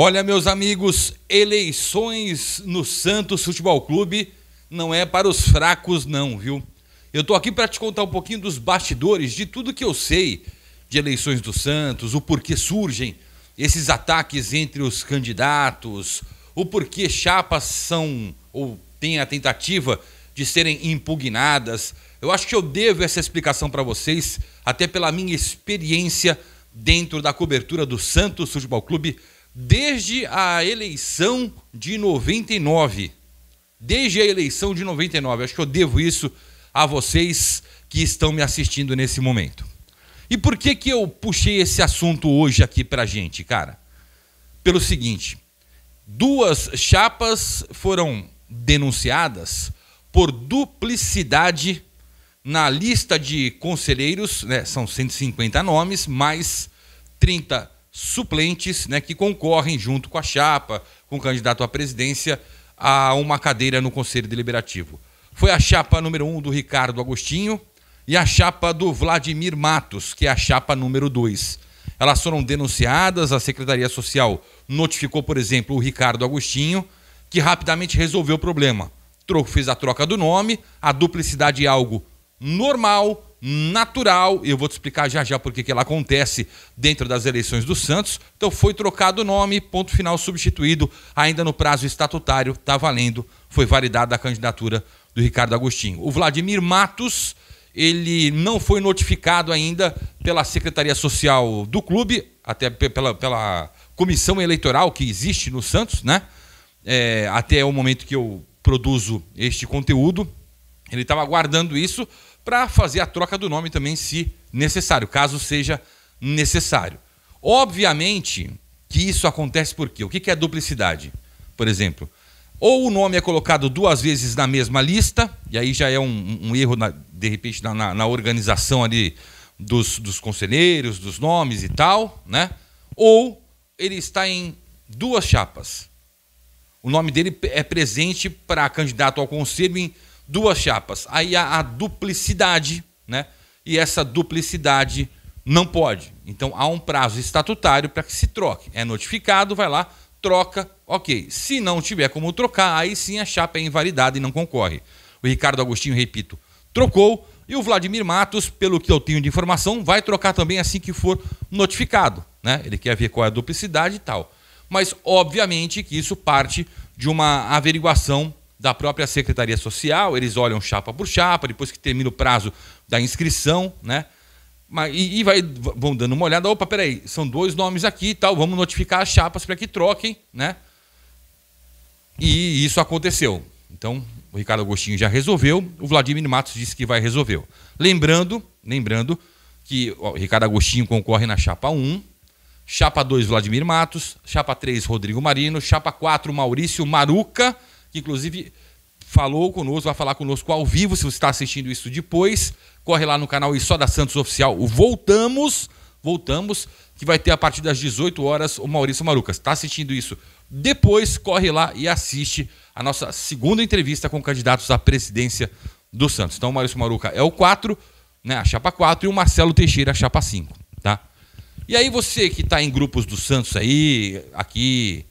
Olha, meus amigos, eleições no Santos Futebol Clube não é para os fracos não, viu? Eu tô aqui para te contar um pouquinho dos bastidores, de tudo que eu sei de eleições do Santos, o porquê surgem esses ataques entre os candidatos, o porquê chapas são ou tem a tentativa de serem impugnadas. Eu acho que eu devo essa explicação para vocês, até pela minha experiência dentro da cobertura do Santos Futebol Clube, desde a eleição de 99. Desde a eleição de 99. Acho que eu devo isso a vocês que estão me assistindo nesse momento. E por que eu puxei esse assunto hoje aqui pra gente, cara? Pelo seguinte, 2 chapas foram denunciadas por duplicidade na lista de conselheiros, né? São 150 nomes, mais 30 suplentes, né, que concorrem junto com a chapa, com o candidato à presidência, a uma cadeira no Conselho Deliberativo. Foi a chapa número 1 do Ricardo Agostinho e a chapa do Vladimir Matos, que é a chapa número 2. Elas foram denunciadas, a Secretaria Social notificou, por exemplo, o Ricardo Agostinho, que rapidamente resolveu o problema. Fez a troca do nome, a duplicidade é algo normal, natural, eu vou te explicar já por que ela acontece dentro das eleições do Santos. Então foi trocado o nome, ponto final, substituído, ainda no prazo estatutário, está valendo, foi validada a candidatura do Ricardo Agostinho. O Vladimir Matos, ele não foi notificado ainda pela Secretaria Social do clube, até pela comissão eleitoral que existe no Santos, né? Até o momento que eu produzo este conteúdo, ele estava aguardando isso para fazer a troca do nome também, se necessário, caso seja necessário. Obviamente que isso acontece por quê? O que é duplicidade? Por exemplo, ou o nome é colocado 2 vezes na mesma lista, e aí já é um erro, de repente, na organização ali dos conselheiros, dos nomes e tal, né? Ou ele está em 2 chapas. O nome dele é presente para candidato ao conselho em 2 chapas. Aí há a duplicidade, né? E essa duplicidade não pode. Então há um prazo estatutário para que se troque. É notificado, vai lá, troca, ok. Se não tiver como trocar, aí sim a chapa é invalidada e não concorre. O Ricardo Agostinho, repito, trocou, e o Vladimir Matos, pelo que eu tenho de informação, vai trocar também assim que for notificado, né? Ele quer ver qual é a duplicidade e tal. Mas obviamente que isso parte de uma averiguação da própria Secretaria Social, eles olham chapa por chapa, depois que termina o prazo da inscrição, né? E vão dando uma olhada, opa, peraí, são 2 nomes aqui e tal, vamos notificar as chapas para que troquem, né? E isso aconteceu. Então, o Ricardo Agostinho já resolveu, o Vladimir Matos disse que vai resolver. Lembrando que o Ricardo Agostinho concorre na chapa 1, chapa 2, Vladimir Matos, chapa 3, Rodrigo Marino, chapa 4, Maurício Maruca, que inclusive falou conosco, vai falar conosco ao vivo, se você está assistindo isso depois, corre lá no canal E Só da Santos Oficial, o Voltamos, que vai ter a partir das 18 horas o Maurício Maruca. Está assistindo isso depois, corre lá e assiste a nossa segunda entrevista com candidatos à presidência do Santos. Então o Maurício Maruca é o 4, né, a chapa 4, e o Marcelo Teixeira, a chapa 5, tá? E aí você que está em grupos do Santos aí, aqui,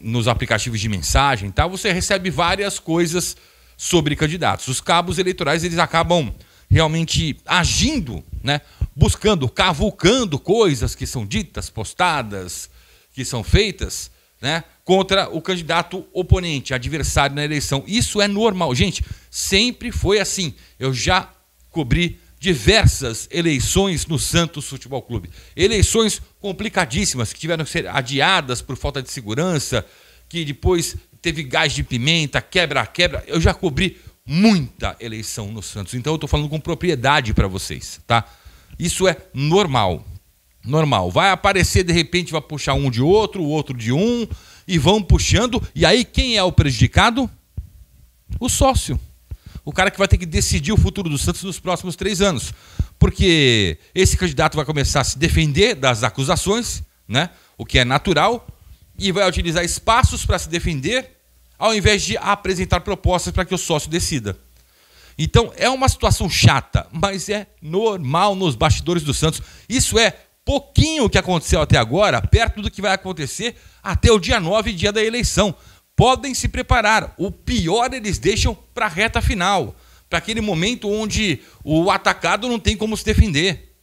nos aplicativos de mensagem, tá? Você recebe várias coisas sobre candidatos. Os cabos eleitorais, eles acabam realmente agindo, né? Buscando, cavucando coisas que são ditas, postadas, que são feitas, né? Contra o candidato oponente, adversário na eleição. Isso é normal. Gente, sempre foi assim. Eu já cobri diversas eleições no Santos Futebol Clube. Eleições complicadíssimas, que tiveram que ser adiadas por falta de segurança, que depois teve gás de pimenta, quebra-quebra. Eu já cobri muita eleição no Santos, então eu estou falando com propriedade para vocês, tá? Isso é normal. Normal. Vai aparecer, de repente, vai puxar um de outro, o outro de um, e vão puxando. E aí, quem é o prejudicado? O sócio. O cara que vai ter que decidir o futuro do Santos nos próximos 3 anos. Porque esse candidato vai começar a se defender das acusações, né? O que é natural, e vai utilizar espaços para se defender, ao invés de apresentar propostas para que o sócio decida. Então, é uma situação chata, mas é normal nos bastidores do Santos. Isso é pouquinho que aconteceu até agora, perto do que vai acontecer até o dia 9, dia da eleição. Podem se preparar. O pior eles deixam para a reta final, para aquele momento onde o atacado não tem como se defender.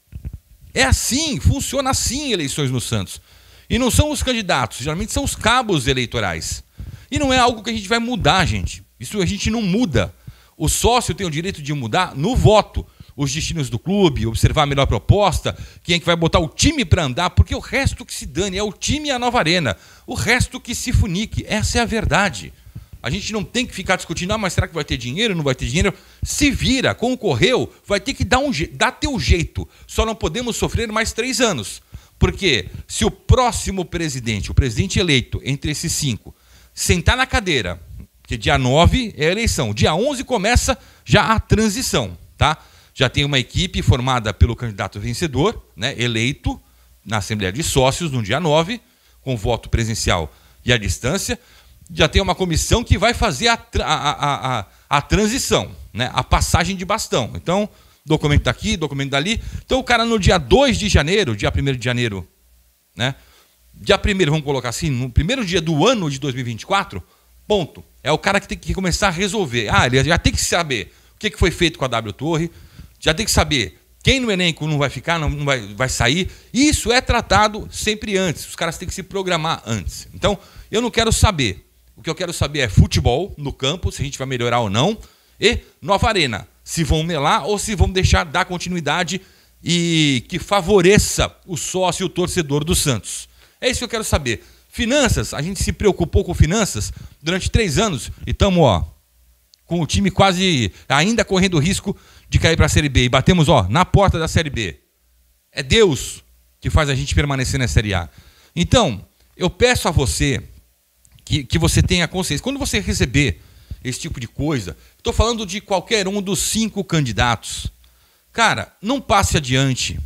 É assim, funciona assim eleições no Santos. E não são os candidatos, geralmente são os cabos eleitorais. E não é algo que a gente vai mudar, gente. Isso a gente não muda. O sócio tem o direito de mudar no voto os destinos do clube, observar a melhor proposta, quem é que vai botar o time para andar, porque o resto que se dane é o time e a nova arena. O resto que se funique. Essa é a verdade. A gente não tem que ficar discutindo, mas será que vai ter dinheiro, não vai ter dinheiro? Se vira, concorreu, vai ter que dar teu jeito. Só não podemos sofrer mais 3 anos. Porque se o próximo presidente, o presidente eleito entre esses 5, sentar na cadeira, porque dia 9 é a eleição, dia 11 começa já a transição, tá? Já tem uma equipe formada pelo candidato vencedor, né, eleito na Assembleia de Sócios no dia 9, com voto presencial e à distância. Já tem uma comissão que vai fazer a transição, né, a passagem de bastão. Então, documento daqui, documento dali. Então, o cara no dia 2 de janeiro, dia 1º de janeiro, né, dia 1º, vamos colocar assim, no primeiro dia do ano de 2024, ponto. É o cara que tem que começar a resolver. Ele já tem que saber o que foi feito com a W Torre, já tem que saber quem no elenco não vai ficar, não vai sair. Isso é tratado sempre antes. Os caras têm que se programar antes. Então, eu não quero saber. O que eu quero saber é futebol no campo, se a gente vai melhorar ou não, e nova arena. Se vão melar ou se vão deixar dar continuidade e que favoreça o sócio e o torcedor do Santos. É isso que eu quero saber. Finanças, a gente se preocupou com finanças durante 3 anos e estamos com o time quase ainda correndo risco de cair para a Série B. E batemos na porta da Série B. É Deus que faz a gente permanecer na Série A. Então, eu peço a você que você tenha consciência. Quando você receber esse tipo de coisa, estou falando de qualquer um dos 5 candidatos. Cara, não passe adiante.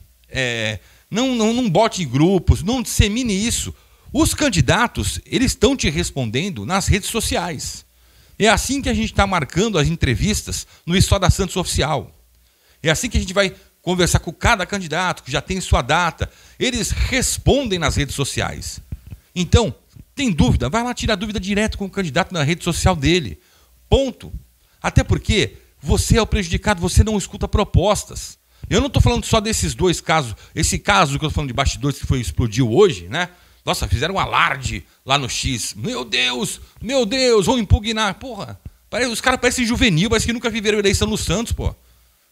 Não bote em grupos, não dissemine isso. Os candidatos, eles estão te respondendo nas redes sociais. É assim que a gente está marcando as entrevistas no História da Santos Oficial. É assim que a gente vai conversar com cada candidato, que já tem sua data. Eles respondem nas redes sociais. Então, tem dúvida? Vai lá tirar dúvida direto com o candidato na rede social dele. Ponto. Até porque você é o prejudicado, você não escuta propostas. Eu não estou falando só desses 2 casos. Esse caso que eu estou falando de bastidores que explodiu hoje, né? Nossa, fizeram um alarde lá no X. Meu Deus, vão impugnar. Porra, os caras parecem juvenil, parece que nunca viveram eleição no Santos, pô.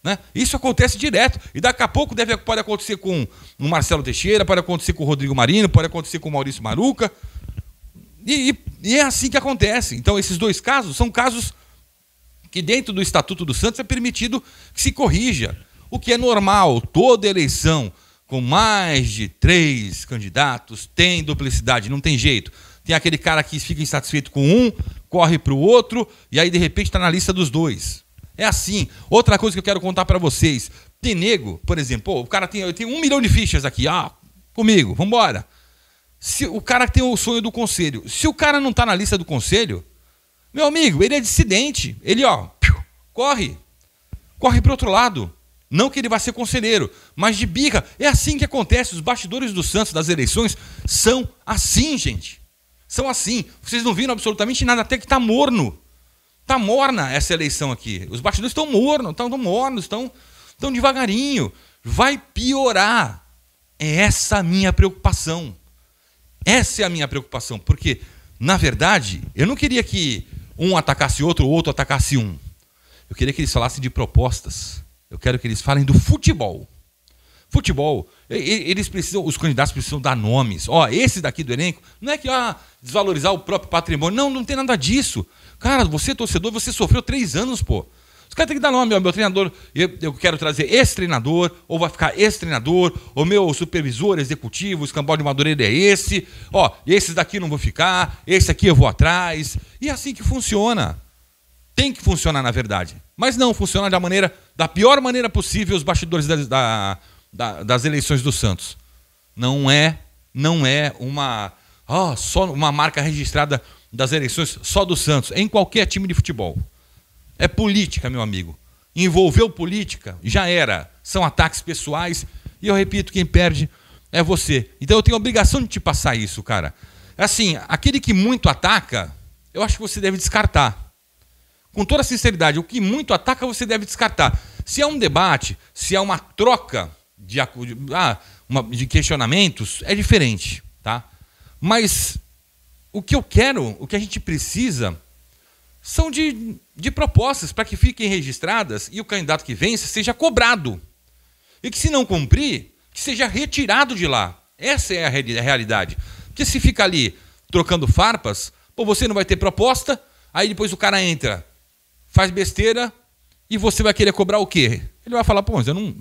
Né? Isso acontece direto. E daqui a pouco pode acontecer com o Marcelo Teixeira, pode acontecer com o Rodrigo Marino, pode acontecer com o Maurício Maruca. E é assim que acontece. Então, esses 2 casos são casos que dentro do Estatuto do Santos é permitido que se corrija. O que é normal, toda eleição com mais de 3 candidatos tem duplicidade, não tem jeito. Tem aquele cara que fica insatisfeito com um, corre para o outro, e aí de repente está na lista dos 2. É assim. Outra coisa que eu quero contar para vocês. Tem nego, por exemplo, o cara tem 1 milhão de fichas aqui, comigo, vamos embora. Se o cara tem o sonho do conselho, se o cara não está na lista do conselho, meu amigo, ele é dissidente. Ele, corre para o outro lado. Não que ele vá ser conselheiro, mas de birra. É assim que acontece. Os bastidores do Santos, das eleições, são assim, gente. São assim. Vocês não viram absolutamente nada, até que está morno. Está morna essa eleição aqui. Os bastidores estão mornos, estão devagarinho. Vai piorar. É essa a minha preocupação. Essa é a minha preocupação. Porque, na verdade, eu não queria que um atacasse outro, o outro atacasse um. Eu queria que eles falassem de propostas. Eu quero que eles falem do futebol. Futebol, eles precisam, os candidatos precisam dar nomes. Esse daqui do elenco, não é que desvalorizar o próprio patrimônio. Não tem nada disso. Cara, você torcedor, você sofreu 3 anos, pô. Os caras têm que dar nome. Meu treinador, eu quero trazer esse treinador, ou vai ficar esse treinador, o meu supervisor executivo, o escambau de Madureira é esse. Esses daqui não vou ficar, esse aqui eu vou atrás. E é assim que funciona. Tem que funcionar, na verdade. Mas não funciona da pior maneira possível os bastidores das eleições do Santos. Não é só uma marca registrada das eleições só do Santos. É em qualquer time de futebol. É política, meu amigo. Envolveu política, já era. São ataques pessoais. E eu repito, quem perde é você. Então eu tenho a obrigação de te passar isso, cara. Assim, aquele que muito ataca, eu acho que você deve descartar. Com toda sinceridade, o que muito ataca, você deve descartar. Se é um debate, se é uma troca de questionamentos, é diferente, tá? Mas o que eu quero, o que a gente precisa, são de propostas para que fiquem registradas e o candidato que vence seja cobrado. E que, se não cumprir, que seja retirado de lá. Essa é a realidade. Porque se fica ali trocando farpas, pô, você não vai ter proposta, aí depois o cara entra, faz besteira, e você vai querer cobrar o quê? Ele vai falar, pô, mas eu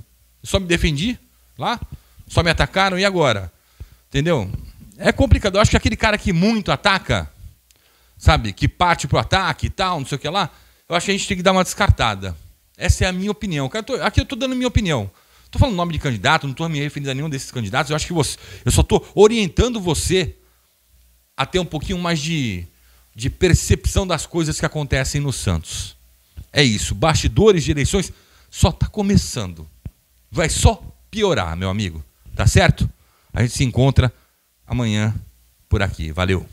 só me defendi lá, só me atacaram, e agora? Entendeu? É complicado. Eu acho que aquele cara que muito ataca, sabe, que parte pro ataque e tal, não sei o que lá, eu acho que a gente tem que dar uma descartada. Essa é a minha opinião. Aqui eu estou dando a minha opinião. Estou falando nome de candidato, não estou me referindo a nenhum desses candidatos. Eu acho que eu só estou orientando você a ter um pouquinho mais de percepção das coisas que acontecem no Santos. É isso. Bastidores de eleições só está começando. Vai só piorar, meu amigo. Tá certo? A gente se encontra amanhã por aqui. Valeu.